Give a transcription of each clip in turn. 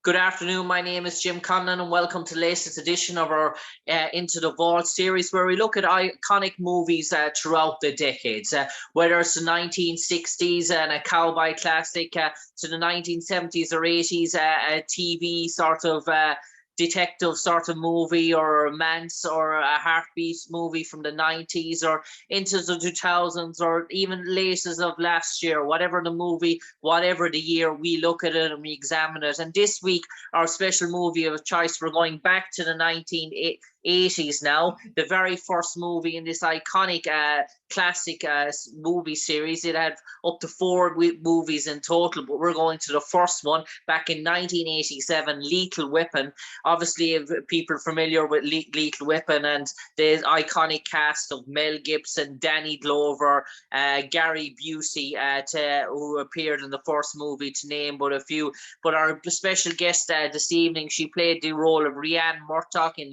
Good afternoon. My name is Jim Conlan, and welcome to the latest edition of our Into the Vault series, where we look at iconic movies throughout the decades, whether it's the 1960s and a cowboy classic to the 1970s or 80s, a TV sort of detective sort of movie, or romance, or a heartbeat movie from the 90s, or into the 2000s, or even latest of last year. Whatever the movie, whatever the year, we look at it and we examine it. And this week, our special movie of choice, we're going back to the 1980s now, the very first movie in this iconic classic movie series. It had up to 4 movies in total, but we're going to the first one back in 1987, Lethal Weapon. Obviously, if people are familiar with Lethal Weapon and the iconic cast of Mel Gibson, Danny Glover, Gary Busey, who appeared in the first movie, to name but a few. But our special guest this evening, she played the role of Rianne Murtaugh in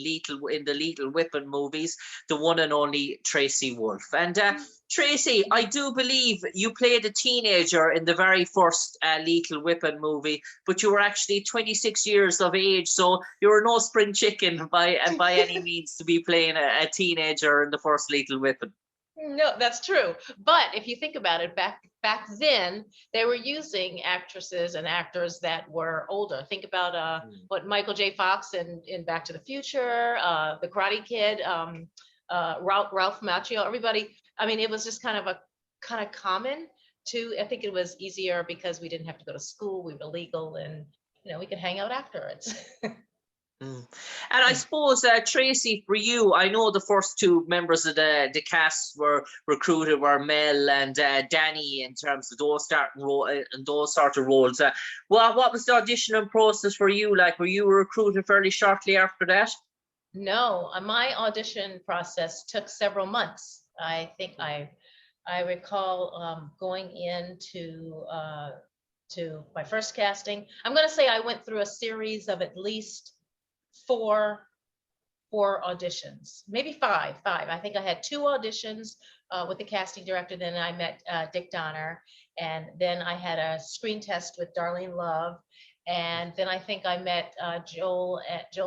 the Lethal Weapon movies, the one and only Traci Wolfe. And Traci, I do believe you played a teenager in the very first Lethal Weapon movie, but you were actually 26 years of age, so you were no spring chicken by any means to be playing a teenager in the first Lethal Weapon. No, that's true. But if you think about it, back then, they were using actresses and actors that were older. Think about what Michael J. Fox in Back to the Future, The Karate Kid, Ralph Macchio, everybody. I mean, it was just kind of common to. I think it was easier because we didn't have to go to school. We were legal, and we could hang out afterwards. And I suppose, Traci, for you, I know the first 2 members of the cast were recruited were Mel and Danny, in terms of those starting and those sort of roles. What was the auditioning process for you like? Were you recruited fairly shortly after that? No, my audition process took several months. I think I recall going into to my first casting. I'm going to say I went through a series of at least four auditions, maybe five. I think I had 2 auditions with the casting director. Then I met Dick Donner, and then I had a screen test with Darlene Love, and then I think I met Joel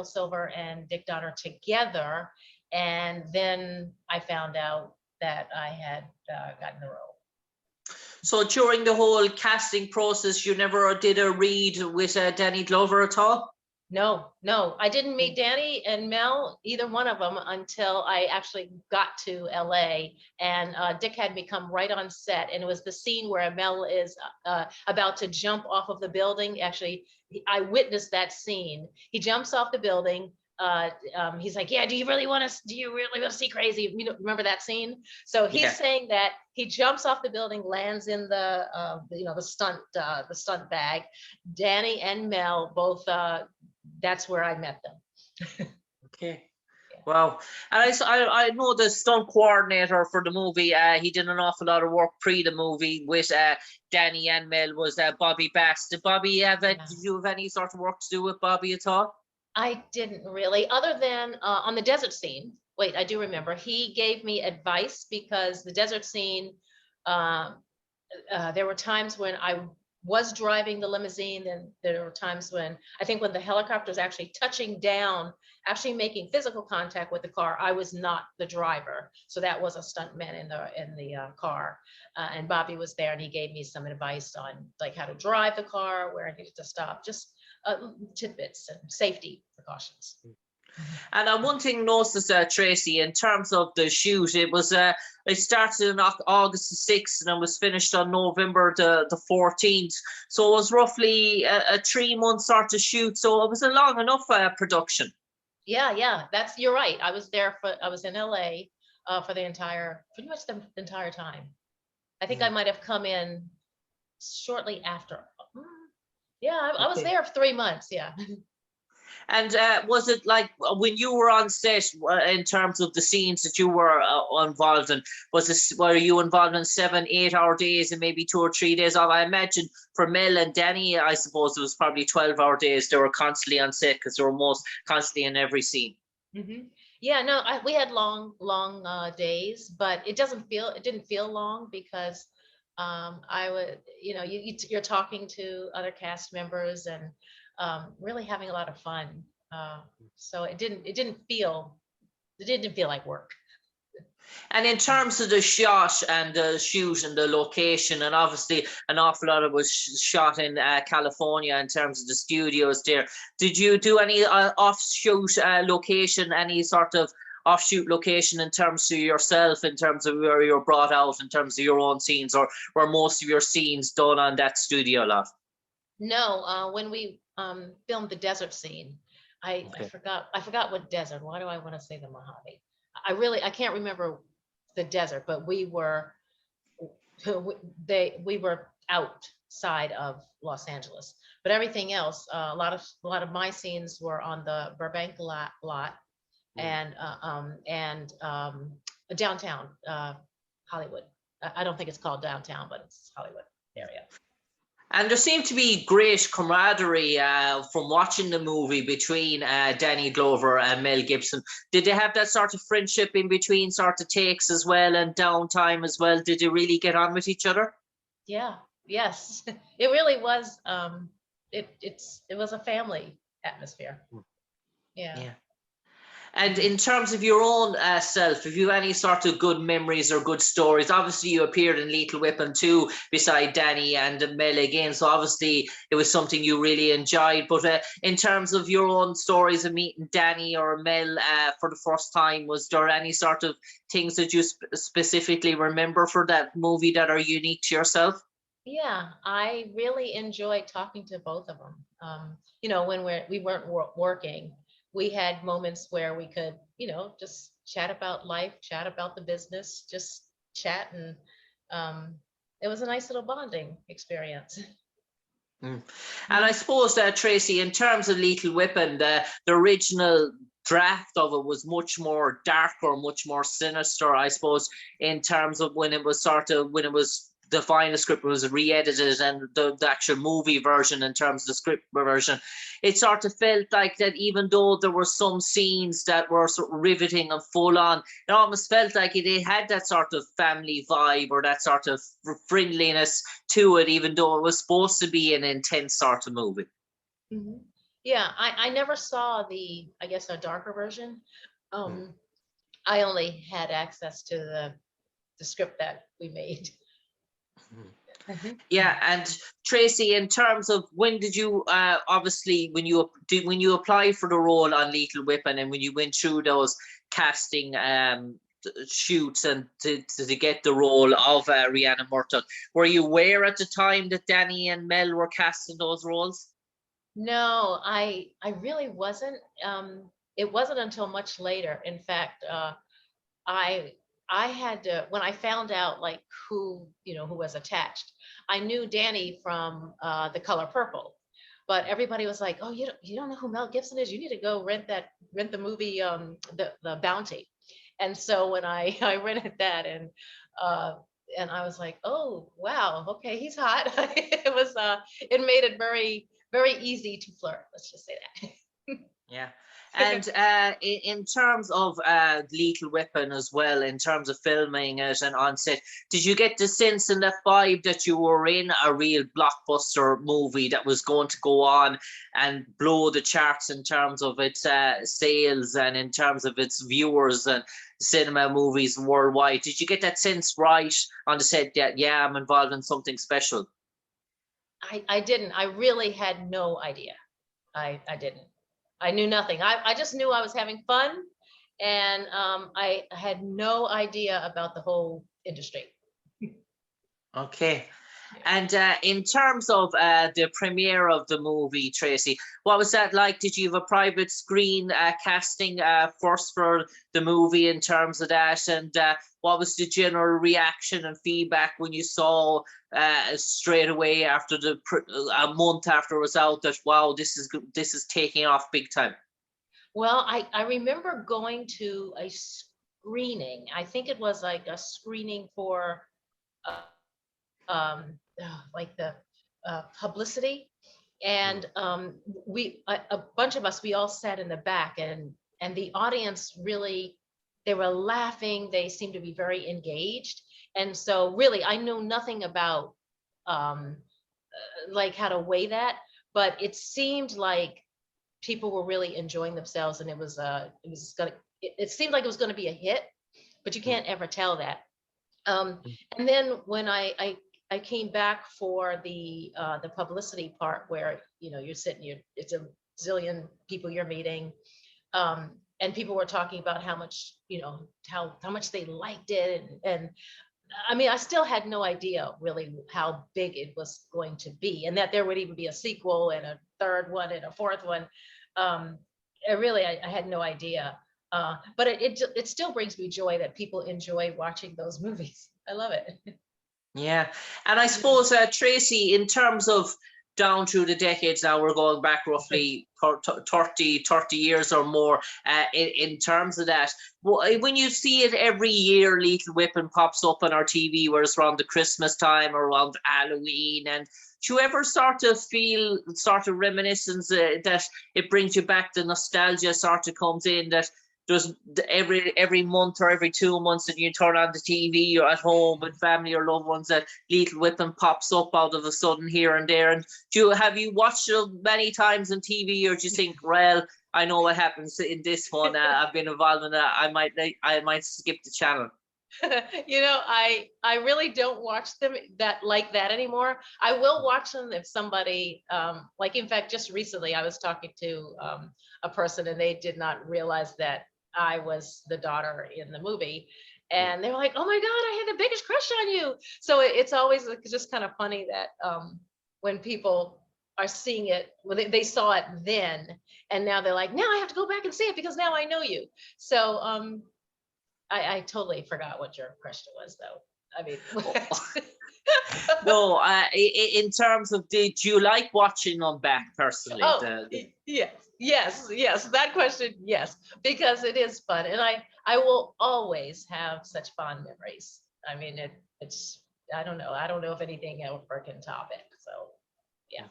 Silver and Dick Donner together, and then I found out that I had gotten the role. So during the whole casting process, you never did a read with Danny Glover at all? No, I didn't meet Danny and Mel, either one of them, until I actually got to LA, and Dick had me come right on set, and it was the scene where Mel is about to jump off of the building. Actually, I witnessed that scene. He jumps off the building. He's like, "Yeah, do you really want to see crazy?" Remember that scene? So he's saying that he jumps off the building, lands in the stunt bag. Danny and Mel both. That's where I met them. Okay. Wow. And I know the stunt coordinator for the movie, he did an awful lot of work pre the movie with Danny and Mel, was Bobby Bass. Did did you have any sort of work to do with Bobby at all? I didn't really, other than on the desert scene. Wait, I do remember. He gave me advice because the desert scene, there were times when I was driving the limousine, and there were times when the helicopter was actually touching down, actually making physical contact with the car, I was not the driver. So that was a stuntman in the car, and Bobby was there, and he gave me some advice on like how to drive the car, where I needed to stop, just tidbits and safety precautions. And one thing noticed, Traci, in terms of the shoot, it started on August the 6th and it was finished on November the 14th. So it was roughly a 3-month sort of shoot. So it was a long enough production. Yeah, you're right. I was in LA for pretty much the entire time. I think I might have come in shortly after. Yeah, I was there for 3 months. Yeah. And was it like when you were on set, in terms of the scenes that you were involved in, were you involved in 7-8 hour days and maybe 2 or 3 days off? I imagine for Mel and Danny, I suppose it was probably 12-hour days. They were constantly on set because they were most constantly in every scene. Mm-hmm. Yeah, no, we had long days, but it didn't feel long because I would, you're talking to other cast members and really having a lot of fun. So it didn't feel like work. And in terms of the shot and the shoot and the location, and obviously an awful lot of it was shot in California in terms of the studios there. Did you do any offshoot location, any sort of offshoot location in terms of yourself, in terms of where you're brought out, in terms of your own scenes, or were most of your scenes done on that studio lot? No, when we filmed the desert scene, I Okay. forgot what desert. Why do I want to say the Mojave? I can't remember the desert, but we were outside of Los Angeles. But everything else, a lot of my scenes were on the Burbank lot and downtown Hollywood. I don't think it's called downtown, but it's Hollywood area. And there seemed to be great camaraderie from watching the movie between Danny Glover and Mel Gibson. Did they have that sort of friendship in between sort of takes as well and downtime as well? Did they really get on with each other? Yeah, yes, it really was. It was a family atmosphere. Yeah. Yeah. And in terms of your own self, have you any sort of good memories or good stories? Obviously, you appeared in Lethal Weapon 2 beside Danny and Mel again, so obviously it was something you really enjoyed. But in terms of your own stories of meeting Danny or Mel for the first time, was there any sort of things that you specifically remember for that movie that are unique to yourself? Yeah, I really enjoyed talking to both of them. When we weren't working, we had moments where we could, just chat about life, chat about the business, just chat, and it was a nice little bonding experience. Mm. And I suppose that Traci, in terms of Lethal Weapon, the original draft of it was much more darker, much more sinister, I suppose, in terms of when it was the final script was re-edited and the actual movie version in terms of the script version, it sort of felt like that even though there were some scenes that were sort of riveting and full on, it almost felt like it had that sort of family vibe or that sort of friendliness to it, even though it was supposed to be an intense sort of movie. Mhm. Yeah, I never saw I guess, a darker version. Um, I only had access to the script that we made. Mhm. Yeah, and Traci, in terms of when did you obviously when you applied for the role on Lethal Weapon and when you went through those casting shoots and to get the role of Rianne Murtaugh, were you aware at the time that Danny and Mel were casting those roles? No, I really wasn't. It wasn't until much later. In fact, I I had to, when I found out like who was attached. I knew Danny from The Color Purple, but everybody was like, "Oh, you don't know who Mel Gibson is? You need to go rent the movie, the Bounty." And so when I I rented that, uh and I was like, "Oh, wow, okay, he's hot." It made it very easy to flirt. Let's just say Yeah. that. And in terms of Lethal Weapon as well, in terms of filming it and on set, did you get the sense and the vibe that you were in a real blockbuster movie that was going to go on and blow the charts in terms of its sales and in terms of its viewers and cinema movies worldwide? Did you get that sense right on the set that, yeah, I'm involved in something special? I didn't. I really had no idea. I didn't. I knew nothing. I just knew I was having fun, and I had no idea about the whole industry. Okay. Yeah. And in terms of the premiere of the movie, Traci, what was that like? Did you have a private screen casting first for the movie in terms of that? And what was the general reaction and feedback when you saw straight away after a month after it was out that, wow, this is taking off big time? Well, I remember going to a screening. I think it was like a screening for uh, like the publicity, Mm. and a bunch of us, we all sat in the back, and the audience really, they were laughing, they seemed to be very engaged, And so really, I know nothing about um, like how to weigh that, but it seemed like people were really enjoying themselves, and it seemed like it was gonna be a hit, but you can't ever tell that. And then when I came back for the publicity part where, you're sitting, it's a zillion people you're meeting, and people were talking about how much, how much they liked it, and I mean, I still had no idea really how big it was going to be, and that there would even be a sequel and a third one and a fourth one. I had no idea. But it still brings me joy that people enjoy watching those movies. I love it. Yeah. And I suppose, Traci, in terms of down through the decades now, we're going back roughly 30 years or more, in terms of that. When you see it every year, Lethal Weapon pops up on our TV, where it's around the Christmas time or around Halloween, and do you ever start to feel sort of reminiscence, that it brings you back, the nostalgia sort of comes in, that there's every month or every 2 months that you turn on the TV, you're at home with family or loved ones, that Lethal Weapon pops up out of a sudden here and there? And have you watched it many times on TV, or do you think, well, I know what happens in this one, I've been involved in that, I might skip the channel? I really don't watch them like that anymore. I will watch them if somebody, like, in fact, just recently I was talking to a person, and they did not realize that I was the daughter in the movie, and they were like, "Oh my God, I had the biggest crush on you." So it's always just kind of funny that when people are seeing it, when they saw it then, and now they're like, "Now I have to go back and see it because now I know you." So I totally forgot what your question was, though. I mean, No, in terms of, did you like watching them back personally? oh, yes, that question, yes, because it is fun, and I will always have such fond memories. I mean, it's I don't know if anything ever can top it. So yeah.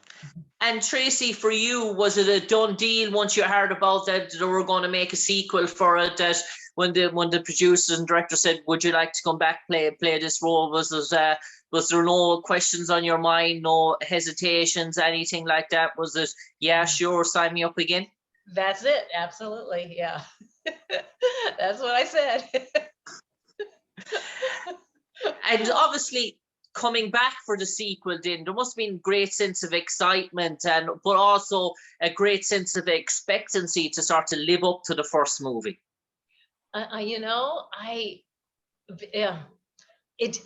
And Traci, for you, was it a done deal once you heard about that they were going to make a sequel for it? That when the producers and director said, "Would you like to come back play this role?" Was there no questions on your mind, no hesitations, anything like that? Was it, yeah, sure, sign me up again? That's it. Absolutely. Yeah. That's what I said. And obviously, coming back for the sequel, then there must have been great sense of excitement, but also a great sense of expectancy to sort of live up to the first movie. You know, yeah,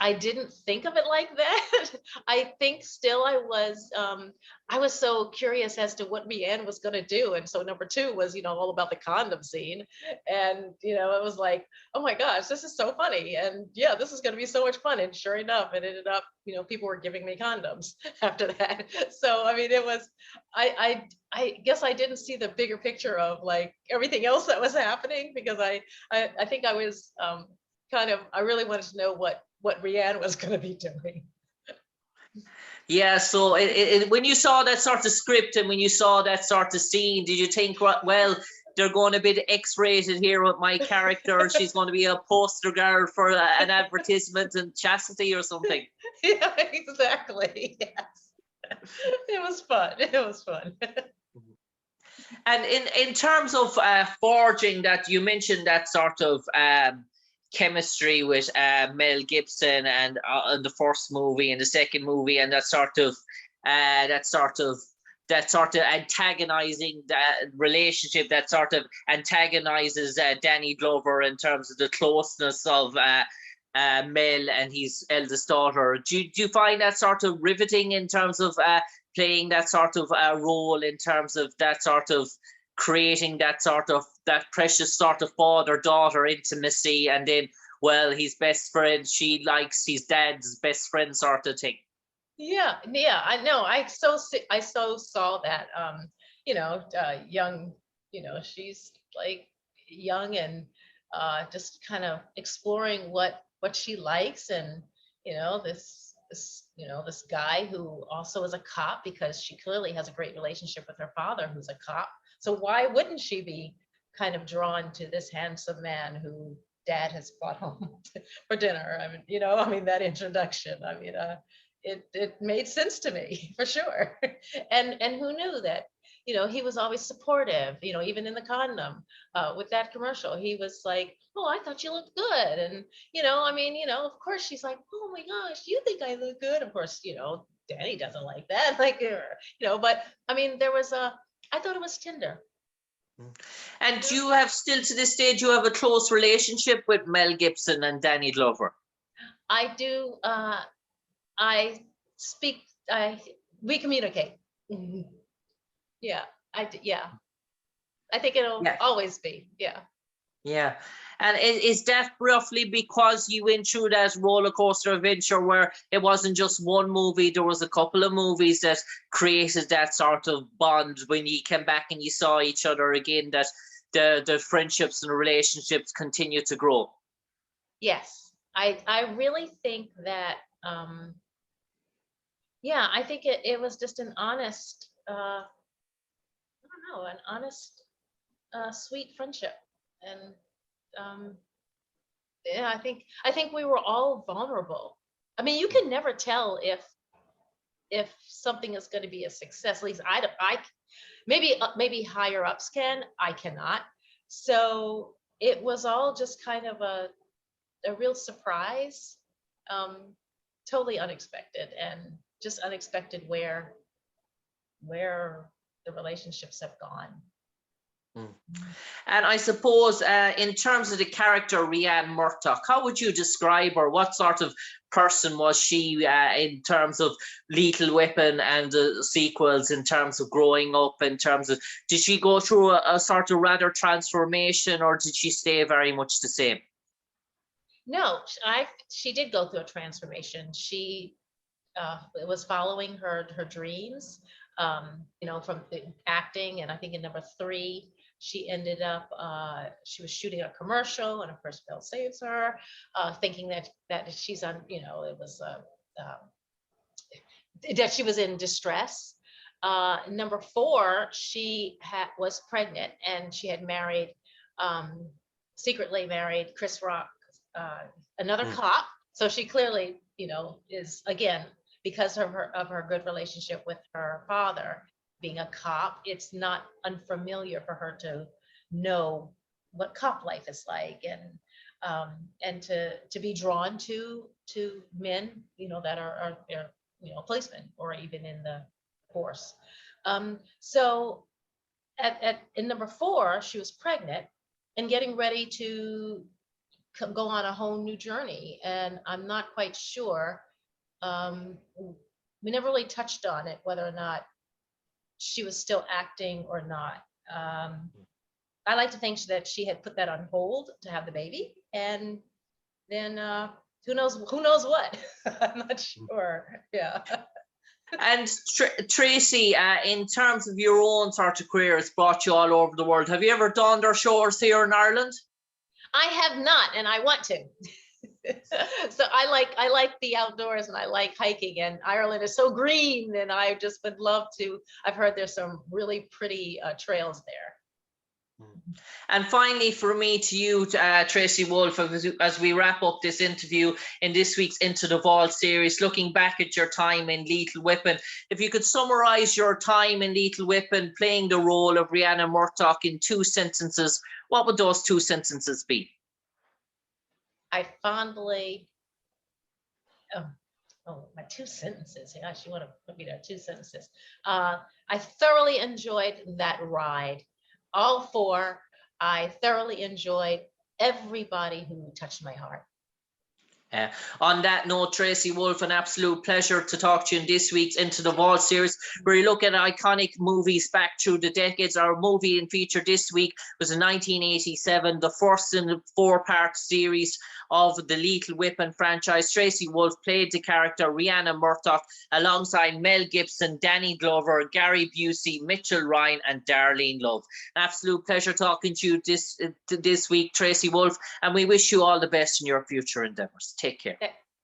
I didn't think of it like that. I think still I was so curious as to what Rianne was going to do, and so number two was, all about the condom scene, and it was like, oh my gosh, this is so funny, and yeah, this is going to be so much fun. And sure enough, it ended up, people were giving me condoms after that. So I mean, it was, I guess I didn't see the bigger picture of like everything else that was happening, because I think I was I really wanted to know what Rianne was going to be doing. Yeah, so when you saw that sort of script and when you saw that sort of scene, did you think, well, they're going a bit X-rated here with my character? She's going to be a poster girl for an advertisement in chastity or something. Yeah, exactly. Yes. It was fun. It was fun. And in terms of forging that, you mentioned that sort of chemistry with Mel Gibson, and the first movie and the second movie, and that sort of antagonizing that relationship that sort of antagonizes Danny Glover in terms of the closeness of Mel and his eldest daughter. Do you find that sort of riveting in terms of playing that sort of role, in terms of that sort of creating that precious sort of father-daughter intimacy, and then, well, his best friend, she likes his dad's best friend sort of thing? Yeah, I know. I so saw that. Young. She's like young, and just kind of exploring what she likes, and this guy who also is a cop, because she clearly has a great relationship with her father, who's a cop. So why wouldn't she be kind of drawn to this handsome man who Dad has brought home for dinner. I mean, you know, I mean, that introduction, I mean, it made sense to me for sure. And who knew that, you know, he was always supportive, you know, even in the condom, with that commercial, he was like, oh, I thought you looked good. And, you know, I mean, you know, of course she's like, oh my gosh, you think I look good? Of course, you know, Danny doesn't like that. Like, you know, but I mean, I thought it was tender. And do you have still to this day, do you have a close relationship with Mel Gibson and Danny Glover? I do. I speak. We communicate. Mhm. Yeah. Yeah. I think it'll Yeah. always be. Yeah. Yeah. And is that roughly because you went through that roller coaster adventure where it wasn't just one movie, there was a couple of movies that created that sort of bond when you came back and you saw each other again, that the friendships and relationships continue to grow? Yes. I really think that, yeah, I think it was just an honest, I don't know, an honest, sweet friendship. And, yeah, I think we were all vulnerable. I mean, you can never tell if something is going to be a success. At least I don't, maybe higher ups can, I cannot. So it was all just kind of a real surprise, totally unexpected, and just unexpected where the relationships have gone. And I suppose in terms of the character Rianne Murtaugh, how would you describe her? What sort of person was she in terms of Lethal Weapon and the sequels, in terms of growing up, in terms of, did she go through a sort of rather transformation, or did she stay very much the same? No, she did go through a transformation. She was following her dreams, you know, from the acting, and I think in number 3, she ended up, she was shooting a commercial, and of course Bill saves her, thinking that she's on, you know, it was that she was in distress. Number 4, she was pregnant, and she had married, secretly married Chris Rock, another cop. So she clearly, you know, is, again, because of her good relationship with her father being a cop, it's not unfamiliar for her to know what cop life is like, and to be drawn to men, you know, that are you know, policemen, or even in the force. So in number 4, she was pregnant and getting ready to go on a whole new journey, and I'm not quite sure. We never really touched on it, whether or not she was still acting or not. I like to think that she had put that on hold to have the baby, and then who knows what. I'm not sure. Yeah. And Traci, in terms of your own sort of career, it's brought you all over the world. Have you ever done their shores here in Ireland? I have not, and I want to. So I like the outdoors, and I like hiking, and Ireland is so green, and I just would love to. I've heard there's some really pretty trails there. And finally, for me to you, Traci Wolfe, as we wrap up this interview in this week's Into the Vault series, looking back at your time in Lethal Weapon, if you could summarize your time in Lethal Weapon playing the role of Rianne Murtaugh in 2 sentences, what would those 2 sentences be? I fondly, my 2 sentences. Gosh, you want to put me there, 2 sentences. I thoroughly enjoyed that ride. All 4. I thoroughly enjoyed everybody who touched my heart. On that note, Traci Wolfe, an absolute pleasure to talk to you in this week's Into the Vault series, where you look at iconic movies back through the decades. Our movie and feature this week was in 1987, the first in the 4-part series of the Lethal Weapon franchise. Traci Wolfe played the character Rianne Murtaugh alongside Mel Gibson, Danny Glover, Gary Busey, Mitchell Ryan, and Darlene Love. An absolute pleasure talking to you this week, Traci Wolfe, and we wish you all the best in your future endeavours. Take care.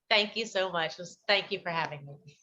Thank you so much. Thank you for having me.